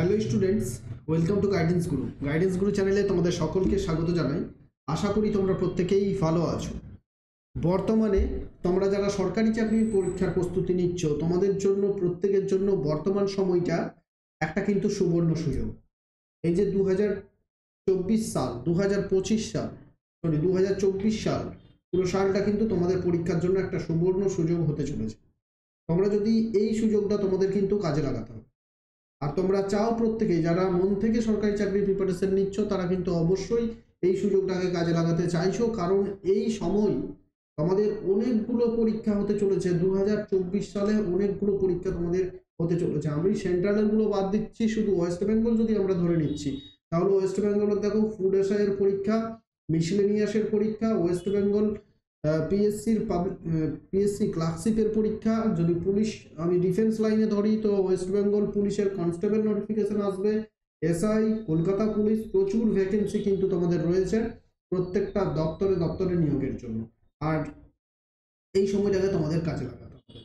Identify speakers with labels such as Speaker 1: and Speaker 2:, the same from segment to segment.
Speaker 1: Hello students, welcome to guidance Guru. Guidance গুরু চ্যানেলে তোমাদের সকলকে স্বাগত জানাই। আশা করি তোমরা প্রত্যেকেই ভালো আছো। বর্তমানে তোমরা যারা সরকারি চাকরির পরীক্ষার প্রস্তুতি নিচ্ছ, তোমাদের জন্য প্রত্যেকের জন্য বর্তমান সময়টা একটা কিন্তু সুবর্ণ সুযোগ। এই যে 2024 সাল, 2025 সাল, 2024 সাল, পুরো সালটা কিন্তু তোমাদের পরীক্ষার জন্য একটা সুবর্ণ সুযোগ হতে চলেছে। তোমরা যদি এই সুযোগটা তোমাদের কিন্তু কাজে লাগাতে হবে। আর তোমরা চাও প্রত্যেকেই, যারা মন থেকে সরকারি চাকরির প্রিপারেশন নিচ্ছ, তারা কিন্তু অবশ্যই এই সুযোগটাকে কাজে লাগাতে চাইছো, কারণ এই সময় তোমাদের অনেকগুলো পরীক্ষা হতে চলেছে। 2024 সালে অনেকগুলো পরীক্ষা তোমাদের হতে চলেছে। আমি সেন্ট্রালের গুলো বাদ দিচ্ছি, শুধু ওয়েস্ট বেঙ্গল যদি আমরা ধরে নিচ্ছি, তাহলে ওয়েস্ট বেঙ্গলের দেখো ফুড এসআইয়ের পরীক্ষা, মিসলেনিয়াসের পরীক্ষা, ওয়েস্ট বেঙ্গল পিএসসি ক্লার্কশিপের পরীক্ষা। যদি পুলিশ, আমি ডিফেন্স লাইনে ধরি, তো ওয়েস্ট বেঙ্গল পুলিশের কনস্টেবল নোটিফিকেশন আসবে, এসআই, কলকাতা পুলিশ, প্রচুর ভ্যাকেন্সি কিন্তু তোমাদের রয়েছে প্রত্যেকটা দপ্তরে দপ্তরে নিয়োগের জন্য। আর এই সময়টাকে তোমাদের কাজে লাগাতে হবে।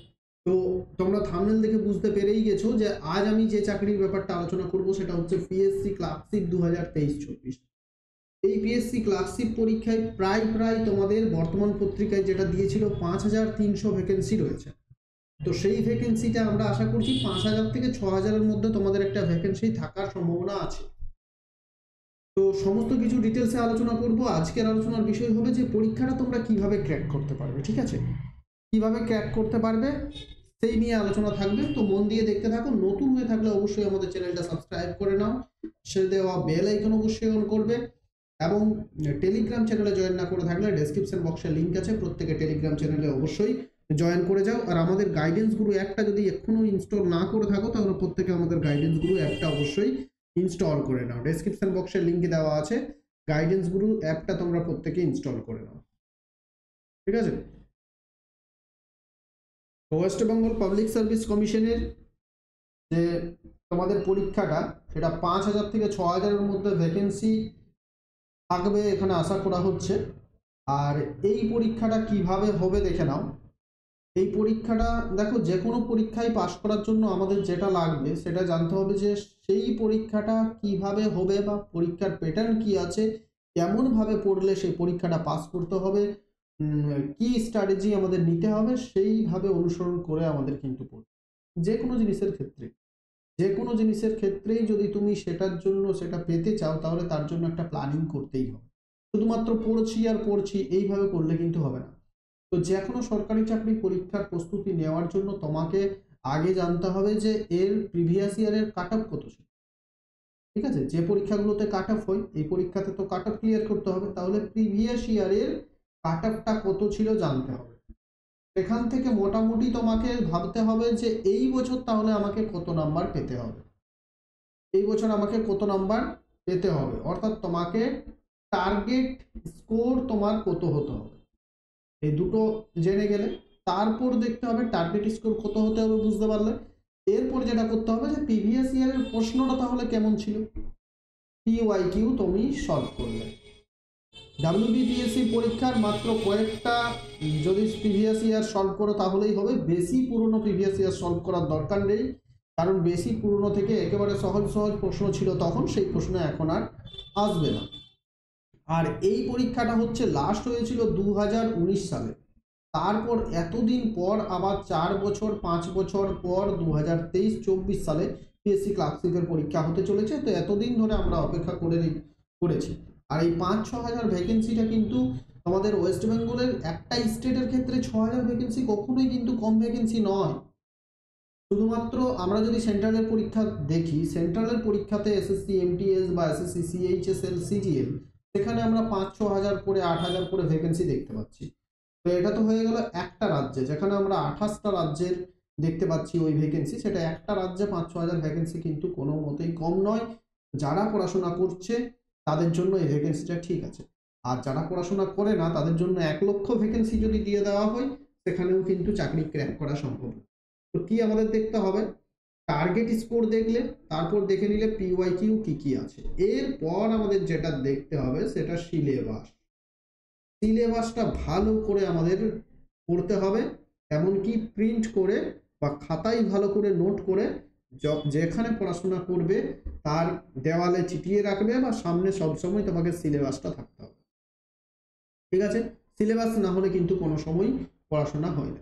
Speaker 1: তো তোমরা থাম্বনেল দেখে বুঝতে পেরেই গেছো যে আজ আমি যে চাকরির ব্যাপারটা আলোচনা করব সেটা হচ্ছে পিএসসি ক্লার্কশিপ 2023-24। এই পিএসসি ক্লার্কশিপ পরীক্ষায় প্রায় তোমাদের বর্তমান পত্রিকায় যেটা দিয়েছিল 5300 ভ্যাকেন্সি রয়েছে। তো সেই ভ্যাকেন্সিটা আমরা আশা করছি 5000 থেকে 6000-এর মধ্যে তোমাদের একটা ভ্যাকেন্সি থাকার সম্ভাবনা আছে। তো সমস্ত কিছু ডিটেলসে আলোচনা করব। আজকের আলোচনার বিষয় হবে যে পরীক্ষাটা তোমরা কিভাবে ক্র্যাক করতে পারবে, ঠিক আছে? কিভাবে ক্র্যাক করতে পারবে সেই নিয়ে আলোচনা থাকবে। তো মন দিয়ে দেখতে থাকো। নতুন হয়ে থাকলে অবশ্যই আমাদের চ্যানেলটা সাবস্ক্রাইব করে নাও, সে দেওয়া বেল আইকন অবশ্যই অন করবে, এবং টেলিগ্রাম চ্যানেলে জয়েন না করে থাকলে ডেসক্রিপশন বক্সে লিঙ্ক আছে, প্রত্যেকে টেলিগ্রাম চ্যানেলে অবশ্যই জয়েন করে যাও। আর আমাদের গাইডেন্স গুরু অ্যাপটা যদি এখনো ইনস্টল না করে থাকো, তাহলে প্রত্যেকে আমাদের গাইডেন্স গুরু অ্যাপটা অবশ্যই ইনস্টল করে নাও। ডেসক্রিপশন বক্সে লিঙ্ক দেওয়া আছে, গাইডেন্স গুরু অ্যাপটা তোমরা প্রত্যেকে ইনস্টল করে নাও, ঠিক আছে? ওয়েস্ট বেঙ্গল পাবলিক সার্ভিস কমিশনের যে তোমাদের পরীক্ষাটা, সেটা 5000 থেকে 6000-এর মধ্যে ভ্যাকেন্সি থাকবে এখানে আশা করা হচ্ছে। আর এই পরীক্ষাটা কিভাবে হবে দেখে নাও। এই পরীক্ষাটা দেখো, যে কোনো পরীক্ষায় পাশ করার জন্য আমাদের যেটা লাগবে সেটা জানতে হবে যে সেই পরীক্ষাটা কিভাবে হবে, বা পরীক্ষার প্যাটার্ন কি আছে, কেমনভাবে পড়লে সেই পরীক্ষাটা পাস করতে হবে, কি স্ট্র্যাটেজি আমাদের নিতে হবে, সেইভাবে অনুসরণ করে আমাদের কিন্তু পড়তে। যে কোনো জিনিসের ক্ষেত্রে, যে কোনো জিনিসের ক্ষেত্রেই যদি তুমি সেটার জন্য সেটা পেতে চাও, তাহলে তার জন্য একটা প্ল্যানিং করতেই হবে। শুধুমাত্র পড়ছি আর পড়ছি এইভাবে করলে কিন্তু হবে না। তো যে কোনো সরকারি চাকরি পরীক্ষার প্রস্তুতি নেওয়ার জন্য তোমাকে আগে জানতে হবে যে এর প্রিভিয়াস ইয়ারের কাট অফ কত ছিল, ঠিক আছে? যে পরীক্ষাগুলোতে কাট অফ হয়, এই পরীক্ষাতে তো কাট অফ ক্লিয়ার করতে হবে, তাহলে প্রিভিয়াস ইয়ারের কাট অফটা কত ছিল জানতে হবে। সেখান থেকে মোটামুটি তোমাকে ভাবতে হবে যে এই বছর তাহলে আমাকে কত নাম্বার পেতে হবে, এই বছর আমাকে কত নাম্বার পেতে হবে, অর্থাৎ তোমাকে টার্গেট স্কোর তোমার কত হতে হবে, এই দুটো জেনে গেলে তারপর দেখতে হবে টার্গেট স্কোর কত হতে হবে। বুঝতে পারলে? এরপর যেটা করতে হবে যে প্রিভিয়াস ইয়ারের প্রশ্নটা তাহলে কেমন ছিল, পিওয়াইকিউ তুমি সলভ করলে। ডাব্লিউবিপিএসসি পরীক্ষার মাত্র কয়েকটা যদি প্রিভিয়াস ইয়ার সলভ করো তাহলেই হবে, বেশি পুরনো প্রিভিয়াস ইয়ার সলভ করার দরকার নেই, কারণ বেশি পুরনো থেকে একেবারে সহজ সহজ প্রশ্ন ছিল তখন, সেই প্রশ্ন এখন আর আসবে না। আর এই পরীক্ষাটা হচ্ছে লাস্ট হয়েছিল 2019 সালে। তারপর এতদিন পর আবার 4 বছর 5 বছর পর 2023-24 সালে পিএসসি ক্লার্কশিপের পরীক্ষা হতে চলেছে। তো এতদিন ধরে আমরা অপেক্ষা করেছি। আর এই 5-6 হাজার ভ্যাকেন্সিটা কিন্তু আমাদের ওয়েস্ট বেঙ্গলের একটা স্টেটের ক্ষেত্রে 6,000 ভ্যাকেন্সি কখনোই কিন্তু কম ভ্যাকেন্সি নয়। শুধুমাত্র আমরা যদি সেন্ট্রালের পরীক্ষা দেখি, সেন্ট্রালের পরীক্ষাতে এসএসসি এমটিএস বা এসএসসি সিএইচএসএল সিজিএল, সেখানে আমরা 5-6 হাজার করে 8 হাজার করে ভ্যাকেন্সি দেখতে পাচ্ছি। তো এটা তো হয়ে গেল একটা রাজ্যে, যেখানে আমরা 28টা রাজ্যের দেখতে পাচ্ছি ওই ভ্যাকেন্সি। সেটা একটা রাজ্যে 5-6 হাজার ভ্যাকেন্সি কিন্তু কোনো মতেই কম নয়। যারা পড়াশোনা করছে তাদের জন্য এই ভ্যাকেন্সিটা ঠিক আছে, আর যারা পড়াশোনা করে না তাদের জন্য 1 লক্ষ ভ্যাকেন্সি যদি দিয়ে দেওয়া হয়, সেখানেও কিন্তু চাকরি ক্র্যাক করা সম্ভব। তো কি আমাদের দেখতে হবে, টার্গেট স্কোর দেখলে, তারপর দেখে নিলে পিওয়াইকিউ কি কি আছে, এরপর আমাদের যেটা দেখতে হবে সেটা সিলেবাস। সিলেবাসটা ভালো করে আমাদের পড়তে হবে, এমনকি প্রিন্ট করে বা খাতায় ভালো করে নোট করে যেখানে পড়াশোনা করবে তার দেওয়ালে চিটিয়ে রাখবে বা সামনে সবসময় তোমাকে সিলেবাসটা থাকতে হবে, ঠিক আছে? সিলেবাস না হলে কিন্তু কোনো সময় পড়াশোনা হয় না।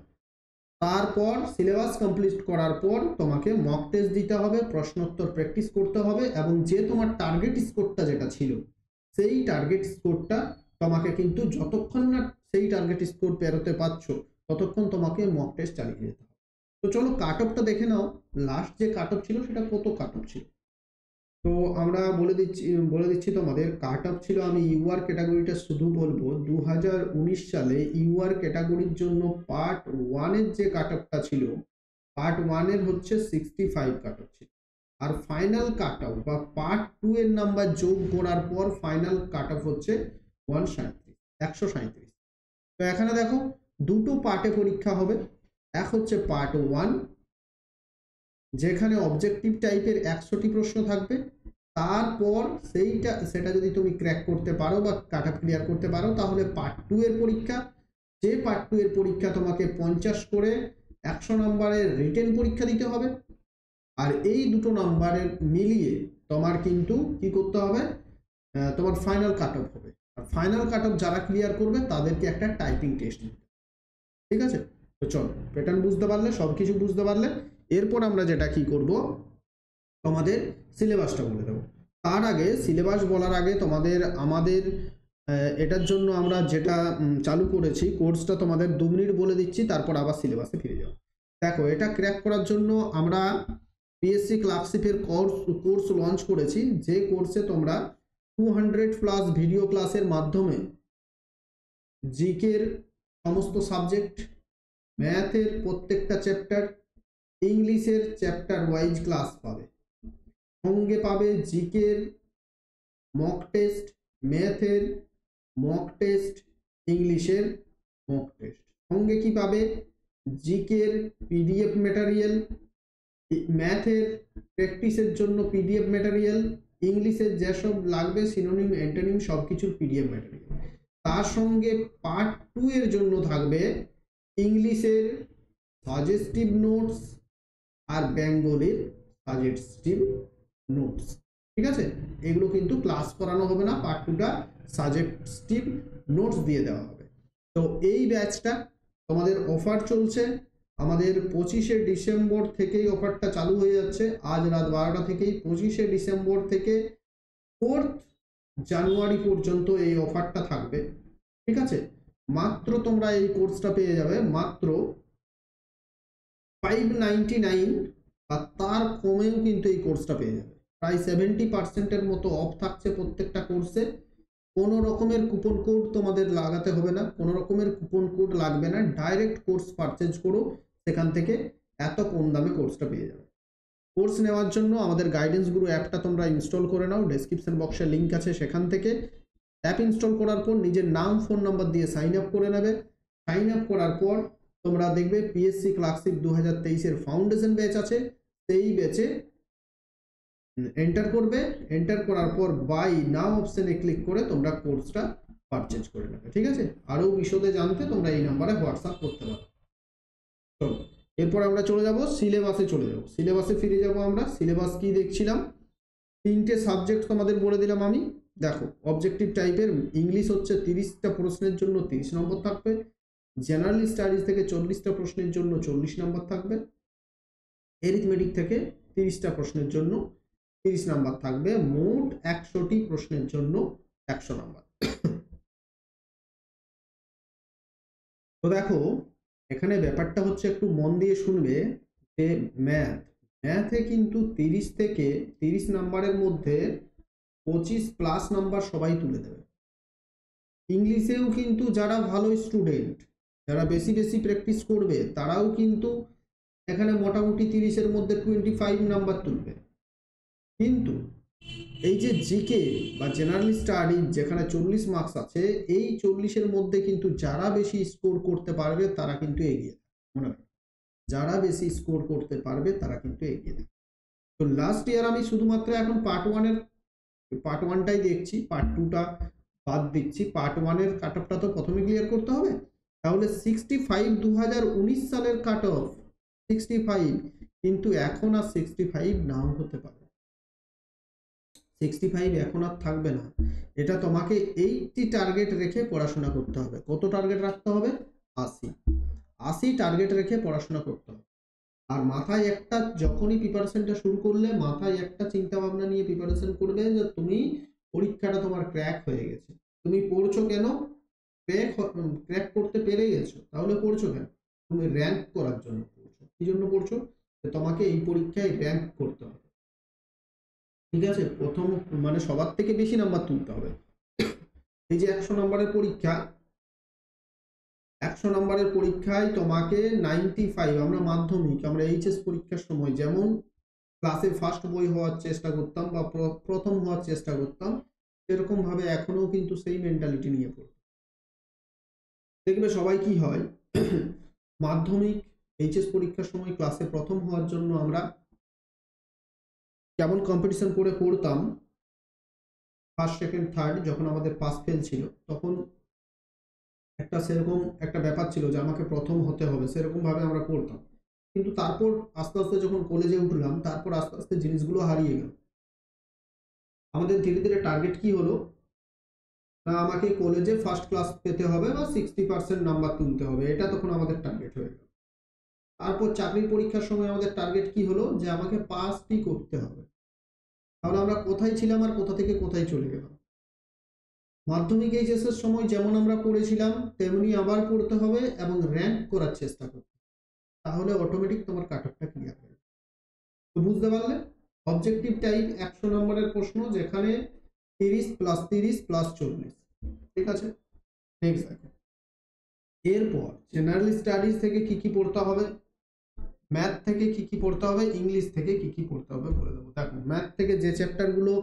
Speaker 1: তারপর সিলেবাস কমপ্লিট করার পর তোমাকে মক টেস্ট দিতে হবে, প্রশ্নোত্তর প্র্যাকটিস করতে হবে, এবং যে তোমার টার্গেট স্কোরটা যেটা ছিল সেই টার্গেট স্কোরটা তোমাকে কিন্তু যতক্ষণ না সেই টার্গেট স্কোর পেরোতে পারছো ততক্ষণ তোমাকে মক টেস্ট চালিয়ে যেতে হবে। তো চলো কাট অফটা দেখে নাও, লাস্ট যে কাট অফ ছিল সেটা কত কাট অফ ছিল। তো আমরা বলে দিচ্ছি তোমাদের কাট অফ ছিল, আমি ইউআর ক্যাটাগরিটা শুধু বলবো, 2019 সালে ইউআর ক্যাটাগরির জন্য পার্ট 1-এর যে কাট অফটা ছিল, পার্ট 1-এর হচ্ছে 65 কাট অফ ছিল, আর ফাইনাল কাট অফ বা পার্ট 2-এর নাম্বার যোগ করার পর ফাইনাল কাট অফ হচ্ছে 137। তো এখানে দেখো দুটো পার্টে পরীক্ষা হবে। এক হচ্ছে পার্ট 1, যেখানে অবজেক্টিভ টাইপের 100টি প্রশ্ন থাকবে, তারপর সেটা যদি তুমি ক্র্যাক করতে পারো বা কাট অফ ক্লিয়ার করতে পারো তাহলে পার্ট 2 এর পরীক্ষা, যে পার্ট 2 এর পরীক্ষা তোমাকে 50 করে 100 নম্বরের রিটেন পরীক্ষা দিতে হবে, আর এই দুটো নাম্বারের মিলিয়ে তোমার কিন্তু কি করতে হবে, তোমার ফাইনাল কাট অফ হবে, আর ফাইনাল কাট অফ যারা ক্লিয়ার করবে তাদেরকে একটা টাইপিং টেস্ট দিতে, ঠিক আছে? তো চলো প্যাটার্ন বুঝতে পারলে, সব কিছু বুঝতে পারলে, এরপর আমরা যেটা কি করব, তোমাদের সিলেবাসটা বলে দেবো। তার আগে সিলেবাস বলার আগে আমাদের এটার জন্য আমরা যেটা চালু করেছি কোর্সটা তোমাদের 2 মিনিট বলে দিচ্ছি, তারপর আবার সিলেবাসে ফিরে যাও। দেখো এটা ক্র্যাক করার জন্য আমরা পিএসসি ক্লার্কশিপের কোর্স লঞ্চ করেছি, যে কোর্সে তোমরা 200+ ভিডিও ক্লাসের মাধ্যমে জিকের সমস্ত সাবজেক্ট, ম্যাথের প্রত্যেকটা চ্যাপ্টার, ইংলিশের চ্যাপ্টার ওয়াইজ ক্লাস পাবে, সঙ্গে পাবে জিকের মক টেস্ট, ম্যাথের মক টেস্ট, ইংলিশের মক টেস্ট, সঙ্গে কি পাবে, জিকের পিডিএফ ম্যাটেরিয়াল, ম্যাথের প্র্যাকটিসের জন্য পিডিএফ ম্যাটেরিয়াল, ইংলিশের যেসব লাগবে সিনোনিম অ্যান্টোনিম সব কিছুর পিডিএফ ম্যাটেরিয়াল। তার সঙ্গে পার্ট 2 এর জন্য থাকবে ইংলিশের সাজেস্টিভ নোটস আর বেঙ্গলির সাজেস্টিভ নোটস, ঠিক আছে? এগুলো কিন্তু ক্লাস করানো হবে না, পার্ট 2টা সাজেস্টিভ নোটস দিয়ে দেওয়া হবে। তো এই ব্যাচটা তোমাদের অফার চলছে, আমাদের 25শে ডিসেম্বর থেকেই অফারটা চালু হয়ে যাচ্ছে, আজ রাত 12টা থেকেই 25শে ডিসেম্বর থেকে 4th জানুয়ারি পর্যন্ত এই অফারটা থাকবে, ঠিক আছে? মাত্র তোমরা এই কোর্সটা পেয়ে যাবে মাত্র 599, বা তার কমেও কিন্তু এই কোর্সটা পেয়ে যাবে, প্রায় 70%-এর মতো অফ থাকছে প্রত্যেকটা কোর্সে। কোনো রকমের কুপন কোড তোমাদের লাগাতে হবে না, কোনো রকমের কুপন কোড লাগবে না, ডাইরেক্ট কোর্স পারচেজ করো, সেখান থেকে এত কম দামে কোর্সটা পেয়ে যাবে। কোর্স নেওয়ার জন্য আমাদের গাইডেন্স গুরু অ্যাপটা তোমরা ইনস্টল করে নাও, ডেসক্রিপশন বক্সে লিঙ্ক আছে সেখান থেকে। অ্যাপ ইনস্টল করার পর নিজের নাম ফোন নাম্বার দিয়ে সাইন আপ করে নেবে। সাইন আপ করার পর তোমরা দেখবে পিএসসি ক্লার্কশিপ 2023-এর ফাউন্ডেশন ব্যাচ আছে, সেই ব্যাচে এন্টার করবে, এন্টার করার পর বাই নাও অপশনে ক্লিক করে তোমরা কোর্সটা পারচেজ করে নেবে, ঠিক আছে? আরও বিশদে জানতে তোমরা এই নাম্বারে হোয়াটসঅ্যাপ করতে পারো। চলো এরপর আমরা চলে যাব সিলেবাসে, সিলেবাসে ফিরে যাব আমরা। সিলেবাস কি দেখছিলাম, 3টে সাবজেক্ট তোমাদের বলে দিলাম আমি। দেখো অবজেক্টিভ টাইপের ইংলিশ হচ্ছে 30টা প্রশ্নের জন্য 30 নম্বর থাকবে, জেনারেল স্টাডিজ থেকে 40টা প্রশ্নের জন্য 40 নম্বর থাকবে, এরিথমেটিক থেকে 30টা প্রশ্নের জন্য 30 নাম্বার থাকবে, মোট 100টি প্রশ্নের জন্য 100 নাম্বার। তো দেখো এখানে ব্যাপারটা হচ্ছে, একটু মন দিয়ে শুনবে, যে ম্যাথে কিন্তু 30 থেকে 30 নাম্বারের মধ্যে 25+ নাম্বার সবাই তুলে দেবে। ইংলিশেও কিন্তু যারা ভালো স্টুডেন্ট, যারা বেশি বেশি প্র্যাকটিস করবে, তারাও কিন্তু এখানে মোটামুটি 30-এর মধ্যে 25 নাম্বার তুলবে। কিন্তু এই যে জিকে বা জেনারেল স্টাডি যেখানে 40 মার্কস আছে, এই 40-এর মধ্যে কিন্তু যারা বেশি স্কোর করতে পারবে তারা কিন্তু এগিয়ে থাকে, মনে রাখবে, যারা বেশি স্কোর করতে পারবে তারা কিন্তু এগিয়ে থাকে। তো লাস্ট ইয়ার আমি শুধুমাত্র এখন পার্ট 1টাই দেখছি, পার্ট 2টা বাদ দিচ্ছি। পার্ট 1-এর কাট অফটা তো প্রথমে ক্লিয়ার করতে হবে, তাহলে 65 2019 সালের কাট অফ 65 কিন্তু এখন আর 65 নাও হতে পারে, 65 এখন আর থাকবে না। এটা তোমাকে 80 টার্গেট রেখে পড়াশোনা করতে হবে। কত টার্গেট রাখতে হবে? 80। 80 টার্গেট রেখে পড়াশোনা করতে হবে। আর মাথায় একটা, যখনই প্রিপারেশনটা শুরু করলে মাথায় একটা চিন্তা ভাবনা নিয়ে প্রিপারেশন করবে যে তুমি পরীক্ষাটা তোমার ক্র্যাক হয়ে গেছে। তুমি পড়ছো কেন? ক্র্যাক করতে পেরে গেছো, তাহলে পড়ছো কেন? তুমি র্যাঙ্ক করার জন্য পড়ছো। কি জন্য পড়ছো? তোমাকে এই পরীক্ষায় র্যাঙ্ক করতে হবে, ঠিক আছে? প্রথম মানে সবার থেকে বেশি নাম্বার তুলতে হবে। এই যে 100 নম্বরের পরীক্ষা, 100 নম্বরের পরীক্ষায় তোমাকে 95, আমরা মাধ্যমিক, আমরা এইচএস পরীক্ষার সময় যেমন ক্লাসে ফার্স্ট বই হওয়ার চেষ্টা করতাম বা প্রথম হওয়ার চেষ্টা করতাম, সেরকম ভাবে এখনো কিন্তু সেই মেন্টালিটি নিয়ে পড়ি। দেখবে সবাই কি হয়, মাধ্যমিক এইচএস পরীক্ষার সময় ক্লাসে প্রথম হওয়ার জন্য আমরা কেমন কম্পিটিশন করে পড়তাম, ফার্স্ট সেকেন্ড থার্ড যখন আমাদের পাস ফেল ছিল, তখন একটা সেরকম একটা ব্যাপার ছিল যে আমাকে প্রথম হতে হবে, সেরকম ভাবে আমরা পড়তাম। কিন্তু তারপর আস্তে আস্তে যখন কলেজে উঠলাম, তারপর আস্তে আস্তে জিনিসগুলো হারিয়ে গেল। আমাদের ধীরে ধীরে টার্গেট কি হলো, না আমাকে কলেজে ফার্স্ট ক্লাস পেতে হবে বা 60% নাম্বার তুলতে হবে, এটা তখন আমাদের টার্গেট হয়ে গেল। তারপর চাকরির পরীক্ষার সময় আমাদের টার্গেট কি হলো, যে আমাকে পাসই করতে হবে। তাহলে আমরা কোথায় ছিলাম আর কোথা থেকে কোথায় চলে গেলাম? মাধ্যমিক এইচএস এর সময় যেমন আমরা পড়েছিলাম তেমনি আবার পড়তে হবে এবং র্যাঙ্ক করার চেষ্টা করতে, তাহলে অটোমেটিক তোমার কাট অফটা ক্লিয়ার হবে। তো বুঝতে পারলে, অবজেক্টিভ টাইপ 100 নম্বরের প্রশ্ন, যেখানে 30 প্লাস 30 প্লাস 40, ঠিক আছে? নেক্সট দেখো, এরপর জেনারেল স্টাডিজ থেকে কি কি পড়তে হবে, ম্যাথ থেকে কি কি পড়তে হবে, ইংলিশ থেকে কি কি পড়তে হবে বলে দেবো। দেখো, ম্যাথ থেকে যে চ্যাপ্টারগুলো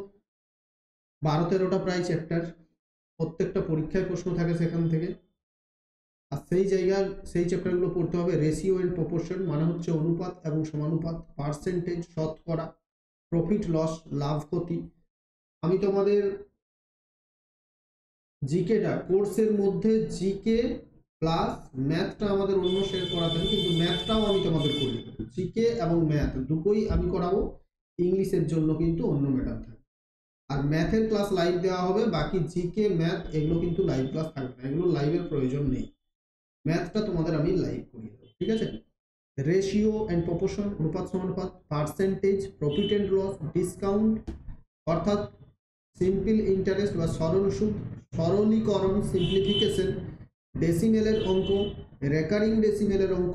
Speaker 1: 12-13টা প্রায় চ্যাপ্টার, প্রত্যেকটা পরীক্ষায় প্রশ্ন থাকে সেখান থেকে। আর সেই জায়গায় সেই চ্যাপ্টারগুলো পড়তে হবে। রেশিও এন্ড প্রপোর্শন মানে হচ্ছে অনুপাত এবং সমানুপাত, পার্সেন্টেজ শতকরা, প্রফিট লস লাভ ক্ষতি। আমি তোমাদের জিকেটা কোর্সের মধ্যে জিকে প্লাস ম্যাথটা আমাদের অন্য শেয়ার করাতেন, কিন্তু ম্যাথটাও আমি তোমাদের করিয়ে দেবো। জিকে এবং ম্যাথ দুটোই আমি করাবো, ইংলিশের জন্য কিন্তু অন্য ম্যাডাম থাকবে। আর ম্যাথের ক্লাস লাইভ দেওয়া হবে, বাকি জিকে ম্যাথ এগুলো কিন্তু লাইভ ক্লাস থাকবে না, এগুলো লাইভের প্রয়োজন নেই। ম্যাথটা তোমাদের আমি লাইভ করিয়ে দেবো, ঠিক আছে? রেশিও অ্যান্ড প্রপোর্শন অনুপাত সমানুপাত, percentage, profit and loss, discount অর্থাৎ সিম্পল ইন্টারেস্ট বা সরল সুদ, সরলীকরণ সিম্পলিফিকেশন, ডেসিমেলের অঙ্ক, রেকারিং ডেসিমেলের অঙ্ক,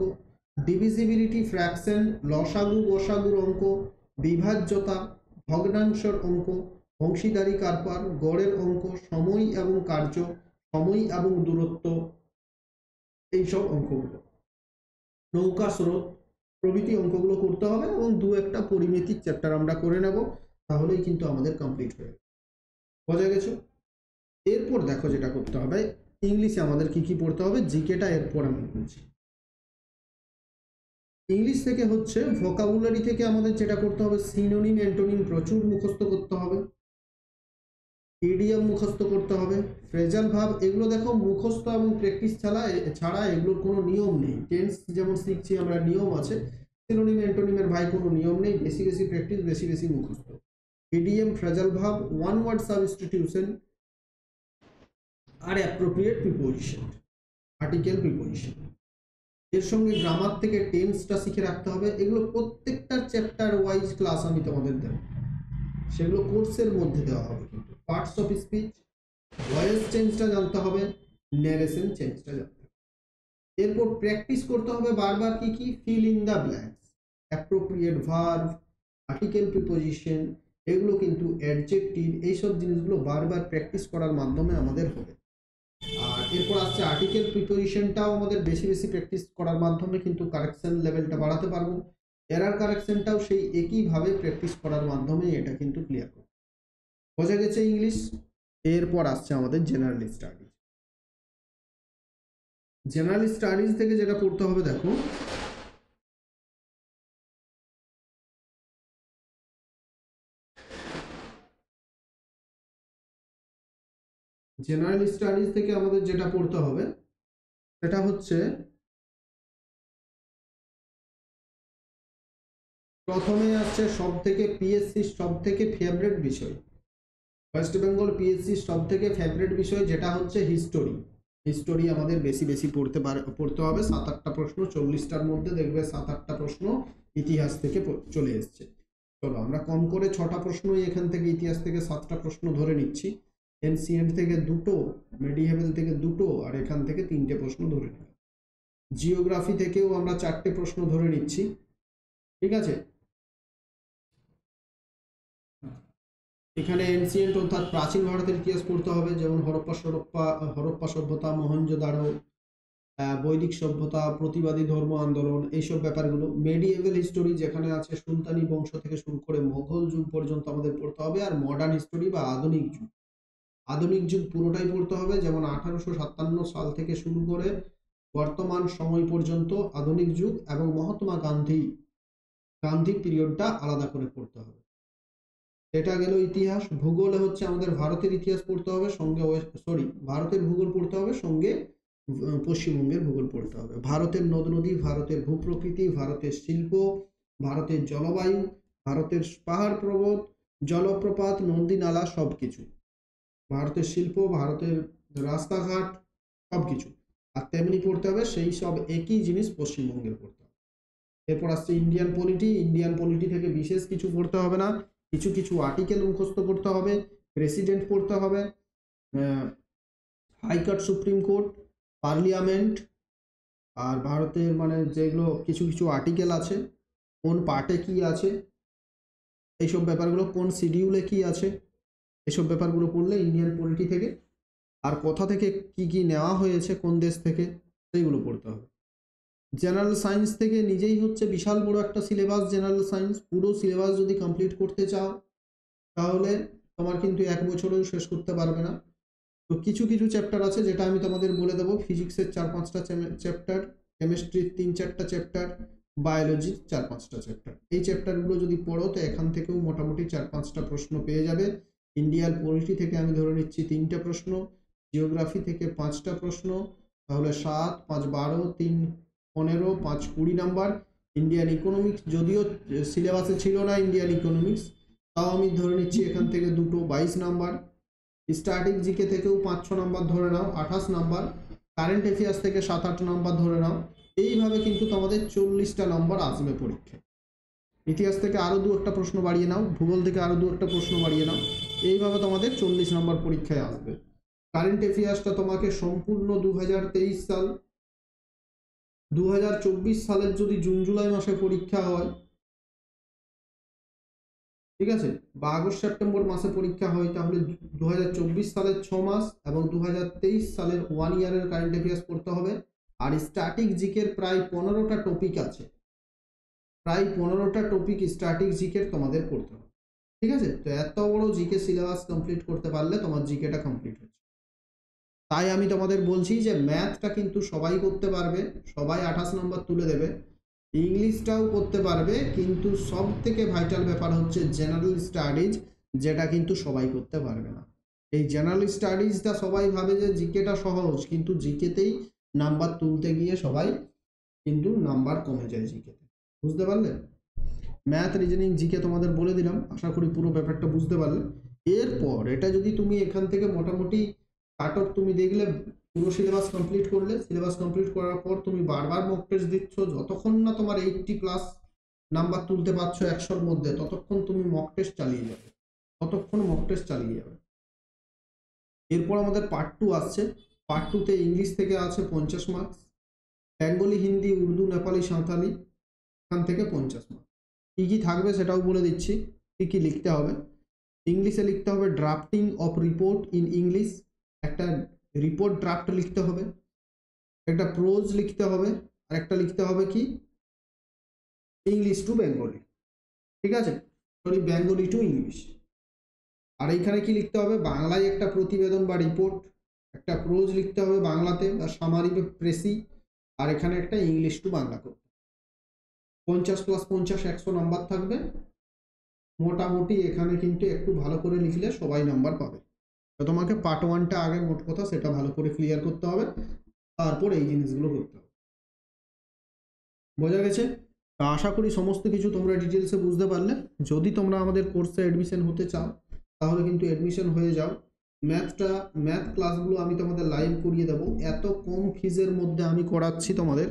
Speaker 1: ডিভিজিবিলিটি ফ্র্যাকশন, লসাগু গসাগুর অঙ্ক, বিভাজ্যতা, ভগ্নাংশের অঙ্ক, অংশীদারি কারবার, গড়ের অঙ্ক, সময় এবং কার্য, সময় এবং দূরত্ব, এইসব অঙ্কগুলো, নৌকা স্রোত প্রভৃতি অঙ্কগুলো করতে হবে এবং দু একটা পরিমিতিক চ্যাপ্টার আমরা করে নেব, তাহলেই কিন্তু আমাদের কমপ্লিট হয়ে যাবে। বোঝা গেছে? এরপর দেখো যেটা করতে হবে, ইংলিশে আমাদের কি কি পড়তে হবে, জিকেটা এরপর আমি বলছি। ইংলিশ থেকে হচ্ছে ভোকাবুলারি থেকে আমাদের যেটা করতে হবে, সিনোনিম অ্যান্টোনিম প্রচুর মুখস্থ করতে হবে, ইডিয়ম মুখস্থ করতে হবে, ফ্রেজাল ভাব, এগুলো দেখো মুখস্থ এবং প্র্যাকটিস ছাড়া এগুলোর কোনো নিয়ম নেই। টেন্স যেমন শিখছি আমরা, নিয়ম আছে, সিনোনিম অ্যান্টোনিমের ভাই কোনো নিয়ম নেই, বেশি বেশি প্র্যাকটিস, বেশি বেশি মুখস্থ। ইডিয়ম, ফ্রেজাল ভাব, ওয়ান ওয়ার্ড সাবস্টিটিউশন আর অ্যাপ্রোপ্রিয়েট প্রিপোজিশন, আর্টিকেল প্রিপোজিশন। এর সঙ্গে গ্রামার থেকে টেন্সটা শিখে রাখতে হবে। এগুলো প্রত্যেকটা চ্যাপ্টার ওয়াইজ ক্লাস আমি তোমাদের দেব, সেগুলো কোর্সের মধ্যে দেওয়া হবে। কিন্তু পার্টস অফ স্পিচ, ভয়েস চেঞ্জটা জানতে হবে, ন্যারেশন চেঞ্জটা জানতে হবে। এরপর প্র্যাকটিস করতে হবে বারবার কি কি, fill in the blanks, appropriate verb, article preposition, এগুলো কিন্তু অ্যাডজেক্টিভ, এইসব জিনিসগুলো বারবার প্র্যাকটিস করার মাধ্যমে আমাদের হবে। আর এরপর আসছে আর্টিকেল প্রিপোজিশনটাও আমাদের বেশি বেশি প্র্যাকটিস করার মাধ্যমে কিন্তু কারেকশন লেভেলটা বাড়াতে পারবো। এরার কারেকশনটাও সেই একইভাবে প্র্যাকটিস করার মাধ্যমে এটা কিন্তু ক্লিয়ার করব। বোঝা গেছে ইংলিশ? এরপর আসছে আমাদের জেনারেল স্টাডিজ। জেনারেল স্টাডিজ থেকে যেটা পড়তে হবে, দেখো জেনারেল স্টাডিজ থেকে আমাদের যেটা পড়তে হবে সেটা হচ্ছে প্রথমে আসছে সব থেকে পিএসসির সব থেকে ফেভারিট বিষয়, ওয়েস্ট বেঙ্গল পিএসসির সব থেকে ফেভারিট বিষয় যেটা হচ্ছে হিস্টোরি। হিস্টোরি আমাদের বেশি বেশি পড়তে হবে। 7-8টা প্রশ্ন, 40টার মধ্যে দেখবে 7-8টা প্রশ্ন ইতিহাস থেকে চলে এসছে। চলো আমরা কম করে 6টা প্রশ্নই এখান থেকে, ইতিহাস থেকে 7টা প্রশ্ন ধরে নিচ্ছি, এনসিএন্ট থেকে 2টো, মেডিহেভেল থেকে 2টো, আর এখান থেকে 3টে প্রশ্ন ধরে নিলাম। জিওগ্রাফি থেকেও আমরা 4টে প্রশ্ন ধরে নিচ্ছি, ঠিক আছে। এখানে এনসিয়েন্ট অর্থাৎ প্রাচীন ভারতের ইতিহাস পড়তে হবে, যেমন হরপ্পা সভ্যতা, মহেঞ্জোদারো, বৈদিক সভ্যতা, প্রতিবাদী ধর্ম আন্দোলন, এইসব ব্যাপারগুলো। মেডিয়েভেল হিস্টোরি যেখানে আছে সুলতানি বংশ থেকে শুরু করে মোগল যুগ পর্যন্ত আমাদের পড়তে হবে। আর মডার্ন হিস্টোরি বা আধুনিক যুগ, আধুনিক যুগ পুরোটাই পড়তে হবে, যেমন 1857 সাল থেকে শুরু করে বর্তমান সময় পর্যন্ত আধুনিক যুগ, এবং মহাত্মা গান্ধী পিরিয়ডটা আলাদা করে পড়তে হবে। এটা গেল ইতিহাস। ভূগোলে হচ্ছে আমাদের ভারতের ইতিহাস পড়তে হবে, সঙ্গে ভারতের ভূগোল পড়তে হবে, সঙ্গে পশ্চিমবঙ্গের ভূগোল পড়তে হবে। ভারতের নদ নদী, ভারতের ভূপ্রকৃতি, ভারতের শিল্প, ভারতের জলবায়ু, ভারতের পাহাড় পর্বত, জলপ্রপাত, নদী নালা, সবকিছু। ভারতের শিল্প, ভারতের রাস্তাঘাট, সবকিছু। আর তেমনি পড়তে হবে সেই সব একই জিনিস পশ্চিমবঙ্গের পড়তে হবে। এরপর আসছে ইন্ডিয়ান পলিটি। ইন্ডিয়ান পলিটি থেকে বিশেষ কিছু পড়তে হবে না, কিছু কিছু আর্টিকেল মুখস্থ করতে হবে, প্রেসিডেন্ট পড়তে হবে, হাইকোর্ট, সুপ্রিম কোর্ট, পার্লিয়ামেন্ট, আর ভারতের মানে যেগুলো কিছু কিছু আর্টিকেল আছে, কোন পার্টে কি আছে, এইসব ব্যাপারগুলো, কোন শিডিউলে কি আছে, এসব ব্যাপারগুলো পড়লে ইন্ডিয়ান পলিটি থেকে। আর কোথা থেকে কি কি নেওয়া হয়েছে, কোন দেশ থেকে, সেইগুলো পড়তে হবে। জেনারেল সায়েন্স থেকে নিজেই হচ্ছে বিশাল বড় একটা সিলেবাস। জেনারেল সায়েন্স পুরো সিলেবাস যদি কমপ্লিট করতে চাও তাহলে তোমার কিন্তু 1 বছরেও শেষ করতে পারবে না। তো কিছু কিছু চ্যাপ্টার আছে যেটা আমি তোমাদের বলে দেবো। ফিজিক্সের 4-5টা চ্যাপ্টার, কেমিস্ট্রির 3-4টা চ্যাপ্টার, বায়োলজির 4-5টা চ্যাপ্টার। এই চ্যাপ্টারগুলো যদি পড়ো তো এখান থেকেও মোটামুটি 4-5টা প্রশ্ন পেয়ে যাবে। ইন্ডিয়ান পলিটি থেকে আমি ধরে নিচ্ছি 3টে প্রশ্ন, জিওগ্রাফি থেকে 5টা প্রশ্ন, তাহলে 7, 5, 12, 3, 15, 5, 20 নাম্বার। ইন্ডিয়ান ইকোনমিক্স যদিও সিলেবাসে ছিল না ইন্ডিয়ান ইকোনমিক্স, তাও আমি ধরে নিচ্ছি এখান থেকে 2টো, 22 নাম্বার। স্ট্যাটিক জিকে থেকেও 5-6 নাম্বার ধরে নাও, 28 নাম্বার। কারেন্ট অ্যাফেয়ার্স থেকে 7-8 নাম্বার ধরে নাও। এইভাবে কিন্তু তোমাদের 40টা নাম্বার আসবে পরীক্ষায়। ইতিহাস থেকে আরও 2-একটা প্রশ্ন বাড়িয়ে নাও, ভূগোল থেকে আরও 2-একটা প্রশ্ন বাড়িয়ে নাও, এইভাবে তোমাদের 40 নাম্বার পরীক্ষায় আসবে। কারেন্ট অ্যাফেয়ার্সটা তোমাকে সম্পূর্ণ 2023 সাল, 2024 সালের যদি জুন জুলাই মাসে পরীক্ষা হয়, ঠিক আছে, বা আগস্ট সেপ্টেম্বর মাসে পরীক্ষা হয়, তাহলে 2024 সালের 6 মাস এবং 2023 সালের 1 ইয়ারের কারেন্ট অ্যাফেয়ার্স পড়তে হবে। আর স্ট্যাটিক জিকের প্রায় 15টা টপিক আছে, প্রায় 15টা টপিক স্ট্যাটিক জিকের তোমাদের পড়তে হবে, ঠিক আছে। তো এত বড় জিকে সিলেবাস কমপ্লিট করতে পারলে তোমার জিকেটা কমপ্লিট হচ্ছে। তাই আমি তোমাদের বলছি যে ম্যাথটা কিন্তু সবাই করতে পারবে, সবাই 28 নম্বর তুলে দেবে। ইংলিশটাও করতে পারবে, কিন্তু সব থেকে ভাইটাল ব্যাপার হচ্ছে জেনারেল স্টাডিজ, যেটা কিন্তু সবাই করতে পারবে না। এই জেনারেল স্টাডিজটা সবাই ভাবে যে জিকেটা সহজ, কিন্তু জিকেতেই নাম্বার তুলতে গিয়ে সবাই কিন্তু নাম্বার কমে যায় জিকেতে, বুঝতে পারলে। ম্যাথ, রিজনিং, জিকে তোমাদের বলে দিলাম, আশা করি পুরো ব্যাপারটা বুঝতে পারলে। এরপর এটা যদি তুমি এখান থেকে মোটামুটি কাট অফ তুমি দেখলে, পুরো সিলেবাস কমপ্লিট করলে, সিলেবাস কমপ্লিট করার পর তুমি বারবার মক টেস্ট দিচ্ছ, যতক্ষণ না তোমার 80+ নাম্বার তুলতে পারছো 100-র মধ্যে, ততক্ষণ তুমি মক টেস্ট চালিয়ে যাবে, ততক্ষণ মক টেস্ট চালিয়ে যাবে। এরপর আমাদের পার্ট 2 আসছে। পার্ট 2তে ইংলিশ থেকে আছে 50 মার্কস, বেঙ্গলি, হিন্দি, উর্দু, নেপালি, সাঁওতালি, এখান থেকে 50 মার্কস। কী কী থাকবে সেটাও বলে দিচ্ছি, কী কী লিখতে হবে। ইংলিশে লিখতে হবে drafting of report in English, একটা রিপোর্ট ড্রাফট লিখতে হবে, একটা প্রোজ লিখতে হবে, আর একটা লিখতে হবে কি ইংলিশ টু বেঙ্গলি, ঠিক আছে, সরি বেঙ্গলি টু ইংলিশ। আর এইখানে কি লিখতে হবে, বাংলায় একটা প্রতিবেদন বা রিপোর্ট, একটা প্রোজ লিখতে হবে বাংলাতে বা সামারি বা প্রেসি, আর এখানে একটা ইংলিশ টু বাংলা করতে। 50+50 100 নাম্বার থাকবে মোটামুটি। এখানে কিন্তু একটু ভালো করে লিখলে সবাই নাম্বার পাবে। তো তোমাকে পার্ট 1টা আগে মোট কথা সেটা ভালো করে ক্লিয়ার করতে হবে, তারপর এই জিনিসগুলো করতে হবে। বোঝা গেছে? তা আশা করি সমস্ত কিছু তোমরা ডিটেলসে বুঝতে পারলে। যদি তোমরা আমাদের কোর্সে অ্যাডমিশন হতে চাও তাহলে কিন্তু অ্যাডমিশন হয়ে যাও। ম্যাথ ক্লাসগুলো আমি তোমাদের লাইভ করিয়ে দেবো, এত কম ফিজের মধ্যে আমি করাচ্ছি তোমাদের।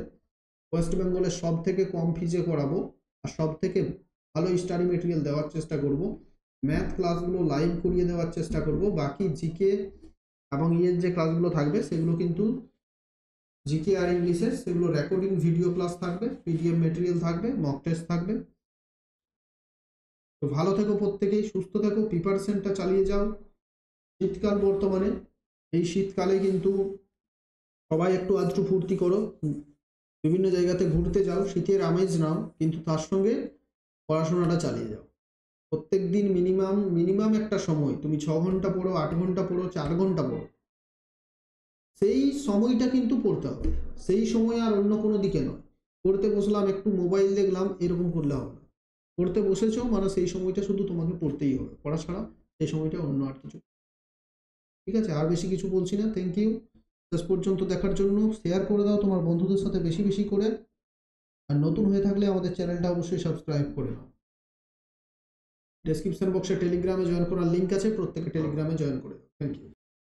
Speaker 1: ওয়েস্ট বেঙ্গলের সব থেকে কম ফিজে করাবো আর সব থেকে ভালো স্টাডি মেটেরিয়াল দেওয়ার চেষ্টা করব। ম্যাথ ক্লাসগুলো লাইভ করিয়ে দেওয়ার চেষ্টা করব। বাকি জিকে এবং ইয়ের যে ক্লাসগুলো থাকবে সেগুলো কিন্তু জিকে আর ইংলিশের সেগুলো রেকর্ডিং ভিডিও ক্লাস থাকবে, পিডিএফ মেটেরিয়াল থাকবে, মক টেস্ট থাকবে। তো ভালো থেকো প্রত্যেকেই, সুস্থ থেকো, প্রিপারেশনটা চালিয়ে যাও। শীতকাল বর্তমানে, এই শীতকালে কিন্তু সবাই একটু আধটু ফুর্তি করো, বিভিন্ন জায়গাতে ঘুরতে যাও, শীতের আমেজ নাও, কিন্তু তার সঙ্গে পড়াশোনাটা চালিয়ে যাও। প্রত্যেক দিন মিনিমাম একটা সময় তুমি 6 ঘন্টা পড়ো, 8 ঘন্টা পড়ো, 4 ঘন্টা পড়ো, সেই সময়টা কিন্তু পড়তে হবে। সেই সময় আর অন্য কোনো দিকে নয়। পড়তে বসলাম একটু মোবাইল দেখলাম এরকম করলে হবে না। পড়তে বসেছো মানে সেই সময়টা শুধু তোমাকে পড়তেই হবে, পড়া ছাড়া সেই সময়টা অন্য আর কিছু। ঠিক আছে, আর বেশি কিছু বলছি না। থ্যাংক ইউ শেষ পর্যন্ত দেখার জন্য। শেয়ার করে দাও তোমার বন্ধুদের সাথে বেশি বেশি করে। আর নতুন হয়ে থাকলে আমাদের চ্যানেলটা অবশ্যই সাবস্ক্রাইব করে নাও। ডেসক্রিপশন বক্সে টেলিগ্রামে জয়েন করার লিঙ্ক আছে, প্রত্যেকে টেলিগ্রামে জয়েন করে দাও। Thank you.